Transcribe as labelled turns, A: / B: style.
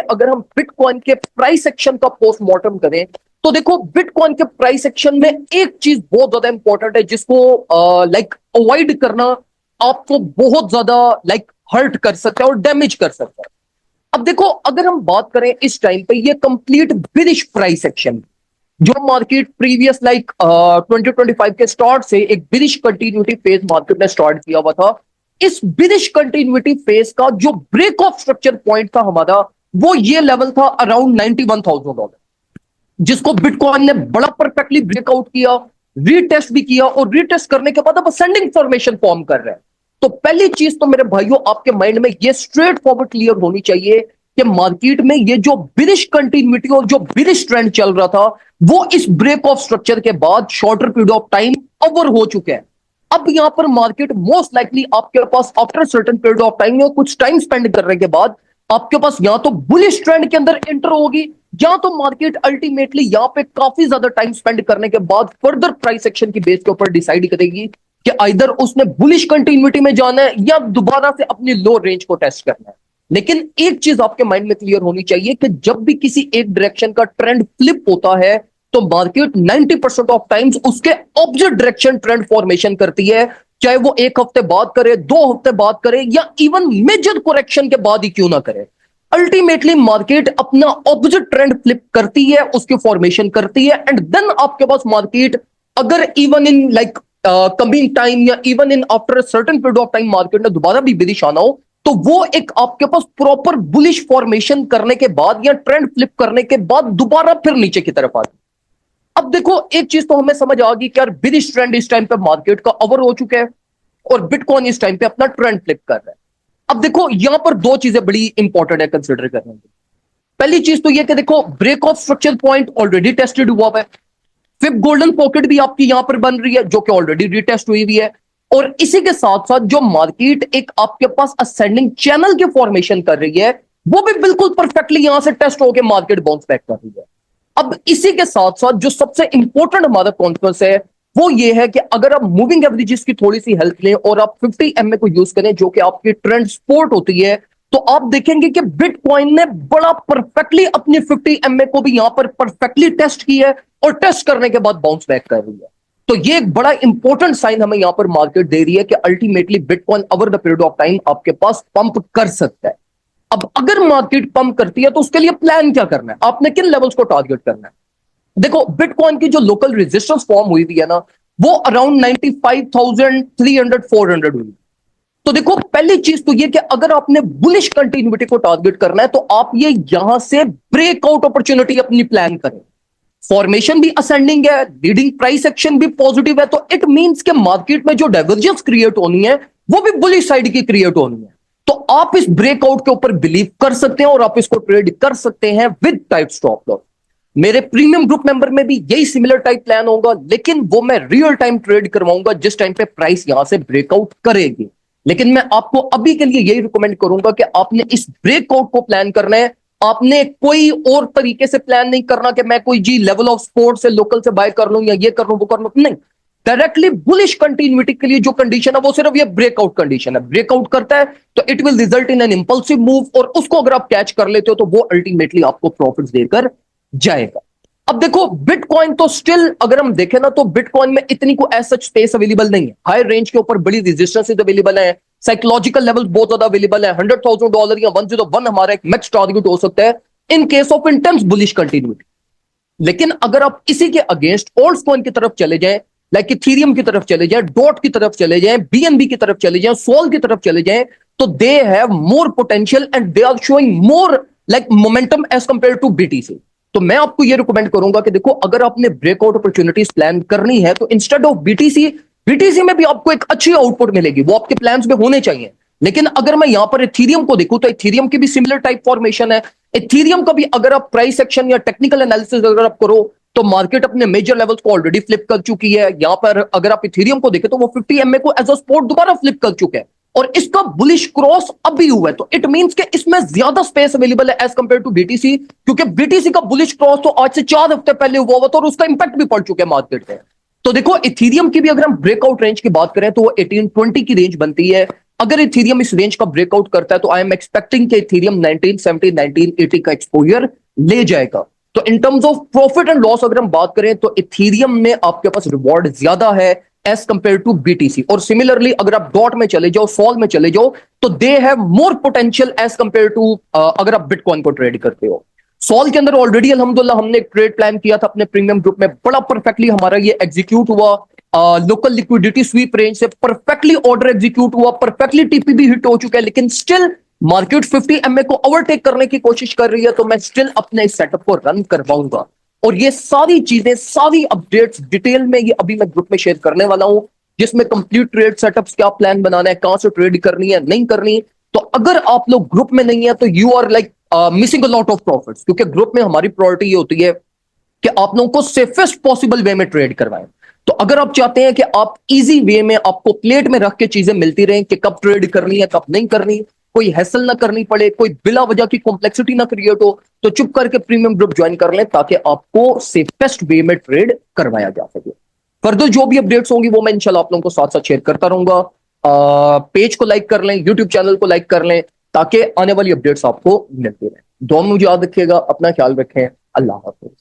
A: अगर हम बिटकॉइन के प्राइस एक्शन का पोस्टमार्टम करें तो देखो बिटकॉइन के प्राइस एक्शन में एक चीज बहुत ज्यादा इंपॉर्टेंट है जिसको अवॉइड करना आपको बहुत ज्यादा हर्ट कर सकता है और डैमेज कर सकता है। अब देखो अगर हम बात करें इस टाइम पे ये कंप्लीट बिरिश प्राइस एक्शन जो मार्केट प्रीवियस 2025 के स्टार्ट से एक बिरिश कंटिन्यूटी फेज मार्केट ने स्टार्ट किया हुआ था। इस बिरिश कंटिन्यूटी फेज का जो ब्रेक ऑफ स्ट्रक्चर पॉइंट था हमारा वो ये लेवल था अराउंड $91,000 जिसको बिटकॉइन ने बड़ा परफेक्टली ब्रेकआउट किया, रीटेस्ट भी किया और रीटेस्ट करने के बाद अब असेंडिंग फॉर्मेशन फॉर्म कर रहे हैं। तो पहली चीज तो मेरे भाइयों आपके माइंड में ये स्ट्रेट फॉरवर्ड क्लियर होनी चाहिए कि मार्केट में ये जो बिरिश कंटिन्यूटी और जो बिरिश ट्रेंड चल रहा था वो इस ब्रेक ऑफ स्ट्रक्चर के बाद shorter period of time over हो चुके हैं। अब यहां पर मार्केट मोस्ट लाइकली आपके पास after certain period of time या कुछ टाइम स्पेंड करने के बाद आपके पास या तो बुलिश ट्रेंड के अंदर एंटर होगी या तो मार्केट अल्टीमेटली यहां पे काफी ज्यादा टाइम स्पेंड करने के बाद फर्दर प्राइस एक्शन की बेस के ऊपर डिसाइड करेगी कि आइदर उसने बुलिश कंटिन्यूटी में जाना है या दोबारा से अपनी लो रेंज को टेस्ट करना है। लेकिन एक चीज आपके माइंड में क्लियर होनी चाहिए कि जब भी किसी एक डायरेक्शन का ट्रेंड फ्लिप होता है तो मार्केट 90% ऑफ टाइम्स उसके ऑपोजिट डायरेक्शन ट्रेंड फॉर्मेशन करती है, चाहे वो एक हफ्ते बाद करे, 2 हफ्ते बाद करे या इवन मेजर करेक्शन के बाद ही क्यों ना करे। अल्टीमेटली मार्केट अपना ऑपोजिट ट्रेंड फ्लिप करती है, उसकी फॉर्मेशन करती है एंड देन आपके पास मार्केट अगर इवन इन कमिंग टाइम या even in after certain period of time market ने दोबारा भी बिरिश आना हो तो वो एक आपके पास प्रॉपर बुलिश फॉर्मेशन करने के बाद या ट्रेंड फ्लिप करने के बाद दोबारा फिर नीचे की तरफ आती। अब देखो एक चीज तो हमें समझ आ गई कि यार बिरिश ट्रेंड इस टाइम पे मार्केट का ओवर हो चुका है और बिटकॉइन इस टाइम पे अपना ट्रेंड फ्लिप कर रहा है। अब देखो यहां पर दो चीजें बड़ी इंपॉर्टेंट है कंसिडर करने की। पहली चीज तो यह कि देखो break of structure point already tested हुआ है, फिफ्थ गोल्डन पॉकेट भी आपकी यहां पर बन रही है जो कि ऑलरेडी रीटेस्ट हुई भी है और इसी के साथ साथ जो मार्केट एक आपके पास असेंडिंग चैनल की फॉर्मेशन कर रही है वो भी बिल्कुल परफेक्टली यहां से टेस्ट होकर मार्केट बाउंस बैक कर रही है। अब इसी के साथ साथ जो सबसे इंपॉर्टेंट हमारा कॉन्फ्रेंस है वो ये है कि अगर आप मूविंग एवरेजेस की थोड़ी सी हेल्प लें और आप 50 एमए को यूज करें जो कि आपकी ट्रेंड सपोर्ट होती है तो आप देखेंगे कि बिटकॉइन ने बड़ा परफेक्टली अपनी 50 एमए को भी यहां पर परफेक्टली टेस्ट की है और टेस्ट करने के बाद बाउंस बैक कर रही है। तो ये एक बड़ा इंपॉर्टेंट साइन हमें यहां पर मार्केट दे रही है कि ultimately bitcoin over the period of time आपके पास पंप कर सकता है। अब अगर मार्केट पंप करती है तो उसके लिए प्लान क्या करना है, आपने किन लेवल्स को टारगेट करना है। देखो बिटकॉइन की जो लोकल रेजिस्टेंस फॉर्म हुई थी है ना वो अराउंड 95,300-400 हुई। तो देखो पहली चीज तो ये कि अगर आपने बुलिश कंटिन्यूटी को टारगेट करना है तो आप ये यहां से ब्रेकआउट अपॉर्चुनिटी अपनी प्लान करें। फॉर्मेशन भी असेंडिंग है, लीडिंग प्राइस एक्शन भी पॉजिटिव है, तो इट मींस के मार्केट में जो डाइवर्जेंस क्रिएट होनी है वो भी बुलिश साइड की क्रिएट होनी है। तो आप इस ब्रेकआउट के ऊपर बिलीव कर सकते हैं और आप इसको ट्रेड कर सकते हैं विद टाइप स्टॉप लॉस। मेरे प्रीमियम ग्रुप मेंबर में भी यही सिमिलर टाइप प्लान होगा लेकिन वो मैं रियल टाइम ट्रेड करवाऊंगा जिस टाइम पे प्राइस यहां से ब्रेकआउट करेगी। लेकिन मैं आपको अभी के लिए यही रिकमेंड करूंगा कि आपने इस ब्रेकआउट को प्लान करना है, आपने कोई और तरीके से प्लान नहीं करना कि मैं कोई जी लेवल ऑफ सपोर्ट से लोकल से बाय कर लूं या ये कर लूं वो कर लूं, नहीं। डायरेक्टली बुलिश कंटिन्यूटी के लिए जो कंडीशन है वो सिर्फ ये ब्रेकआउट कंडीशन है। ब्रेकआउट करता है तो it will result in an impulsive move और उसको अगर आप कैच कर लेते हो तो वो अल्टीमेटली आपको प्रॉफिट देकर जाएगा। अब देखो बिटकॉइन तो स्टिल अगर हम देखें ना तो बिटकॉइन में इतनी को एज सच स्पेस अवेलेबल नहीं है। हाई रेंज के ऊपर बड़ी रेजिस्टेंस अवेलेबल है, साइकोलॉजिकल लेवल्स बहुत ज्यादा अवेलेबल है। $100,000 या 101 हमारा एक मैक्स टारगेट हो सकता है in case of intense bullish continuity. लेकिन अगर आप इसी के अगेंस्ट ऑल्ट कॉइन की तरफ चले जाएं, लाइक इथेरियम की तरफ चले जाएं, डॉट की तरफ चले जाएं, बीएनबी की तरफ चले जाएं, सोल की तरफ चले जाएं, तो they have more potential and they are showing more momentum as compare to BTC. तो मैं आपको यह रिकमेंड करूंगा कि देखो अगर आपने ब्रेकआउट अपॉर्चुनिटीज प्लान करनी है तो इंस्टेड ऑफ बीटीसी में भी आपको एक अच्छी आउटपुट मिलेगी, वो आपके प्लान्स में होने चाहिए। लेकिन अगर मैं यहां पर इथेरियम को देखूं तो इथेरियम की भी सिमिलर टाइप फॉर्मेशन है। इथेरियम का भी अगर आप प्राइस एक्शन या टेक्निकल एनालिसिस अगर आप करो तो मार्केट अपने मेजर लेवल्स को ऑलरेडी फ्लिप कर चुकी है। यहां पर अगर आप इथेरियम को देखें तो वो 50 एमए को एज अ सपोर्ट दोबारा फ्लिप कर चुके हैं और इसका बुलिश क्रॉस अभी हुआ है। तो इट मींस कि इसमें ज्यादा स्पेस अवेलेबल है एज कंपेयर टू बीटीसी, क्योंकि बीटीसी का बुलिश क्रॉस तो आज से 4 हफ्ते पहले हुआ था और उसका इंपैक्ट भी पड़ चुका है मार्केट पे। तो देखो इथेरियम की भी अगर हम ब्रेकआउट रेंज की बात करें तो वो 1820 की रेंज बनती है। अगर इथेरियम इस रेंज का ब्रेकआउट करता है तो आई एम एक्सपेक्टिंग कि इथेरियम 1970 1980 का एक्सपोजर ले जाएगा। तो in terms of profit and loss अगर हम बात करें तो इथेरियम में आपके पास रिवॉर्ड ज्यादा है एज कंपेयर टू बीटीसी। और सिमिलरली अगर आप डॉट में चले जाओ, सॉल में चले जाओ, तो they have more potential as compare to अगर आप बिटकॉइन को ट्रेड करते हो। सॉल के अंदर ऑलरेडी अल्हम्दुलिल्लाह हमने एक ट्रेड प्लान किया था अपने प्रीमियम ग्रुप में, बड़ा परफेक्टली हमारा ये एग्जीक्यूट हुआ। लोकल लिक्विडिटी स्वीप रेंज से परफेक्टली ऑर्डर एग्जीक्यूट हुआ, परफेक्टली टीपीबी हिट हो चुका है, लेकिन स्टिल मार्केट 50 एमए को ओवरटेक करने की कोशिश कर रही है, तो मैं स्टिल अपने इस सेटअप को रन करवाऊंगा। और ये सारी चीजें, सारी अपडेट्स डिटेल में ये अभी मैं ग्रुप में शेयर करने वाला हूं, जिसमें कंप्लीट ट्रेड सेटअप्स, क्या प्लान बनाना है, कहां से ट्रेड करनी है, नहीं करनी। तो अगर आप लोग ग्रुप में नहीं है तो you are like missing a lot of profits, क्योंकि ग्रुप में हमारी प्रायोरिटी ये होती है कि आप लोगों को सेफेस्ट पॉसिबल वे में ट्रेड करवाएं। तो अगर आप चाहते हैं कि आप इजी वे में, आपको प्लेट में रख के चीजें मिलती रहें कि कब ट्रेड करनी है कब नहीं करनी, कोई हैसल ना करनी पड़े, कोई बिला वजह की कॉम्प्लेक्सिटी ना क्रिएट हो, तो चुप करके प्रीमियम ग्रुप ज्वाइन कर लें ताकि आपको सेफेस्ट वे में ट्रेड करवाया जा सके। फर्दर जो भी अपडेट्स होंगी वो मैं इंशाल्लाह आप लोगों को साथ साथ शेयर करता रहूंगा। पेज को लाइक कर लें, यूट्यूब चैनल को लाइक कर लें, ताकि आने वाली अपडेट्स आपको मिलती रहें। दोनों मुझे याद रखिएगा, अपना ख्याल रखें। अल्लाह हाफिज।